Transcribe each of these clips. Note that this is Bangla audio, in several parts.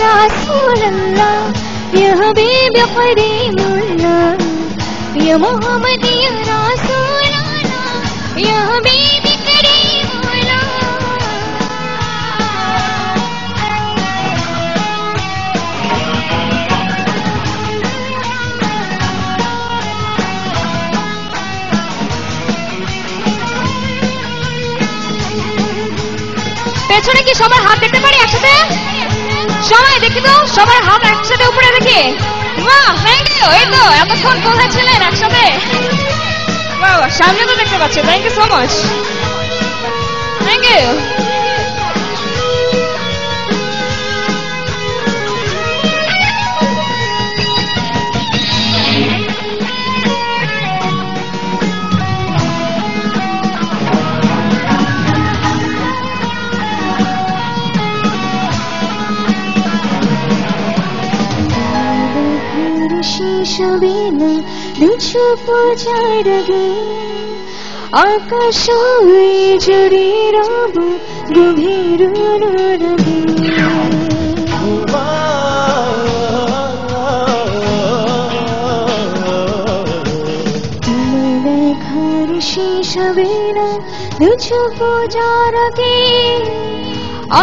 رسول الله يا حبيبي كريم الله يا محمد يا رسول الله يا حبيبي كريم الله পেছনে কি সবার হাত দেখতে পারি একসাথে সবাই দেখি তো সবার হাত একসাথে উপরে দেখি বাহ থ্যাংক ইউ এই তো এতক্ষণ কোথায় ছিলেন একসাথে বাহ সামনে তো দেখতে পাচ্ছি thank you so much thank you শোভিনা দুছো পূজার গে আকাশ জুড়ে রব গভীর অনুরাগে তোমার দেখার শেষ হবে না দুছো পূজার গে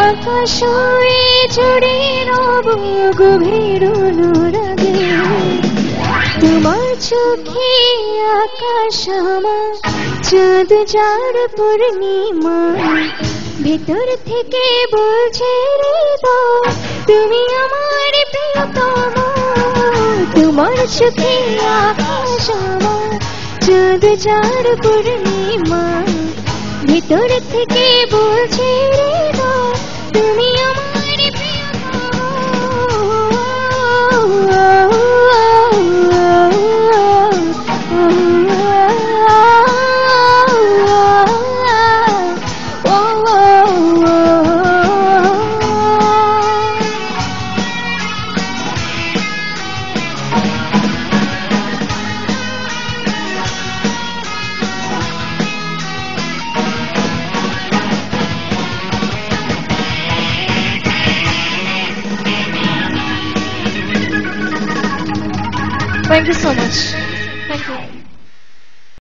আকাশ জুড়ে রব গভীর অনুরাগে তোমার চোখে আকাশ আমার চাঁদ যার পূর্ণিমা ভেতর থেকে বলছে হৃদয় তুমি আমার প্রিয়তমা তোমার চোখে আকাশ আমার চাঁদ যার পূর্ণিমা ভেতর থেকে বলছে হৃদয় তুমি আমার Thank you so much.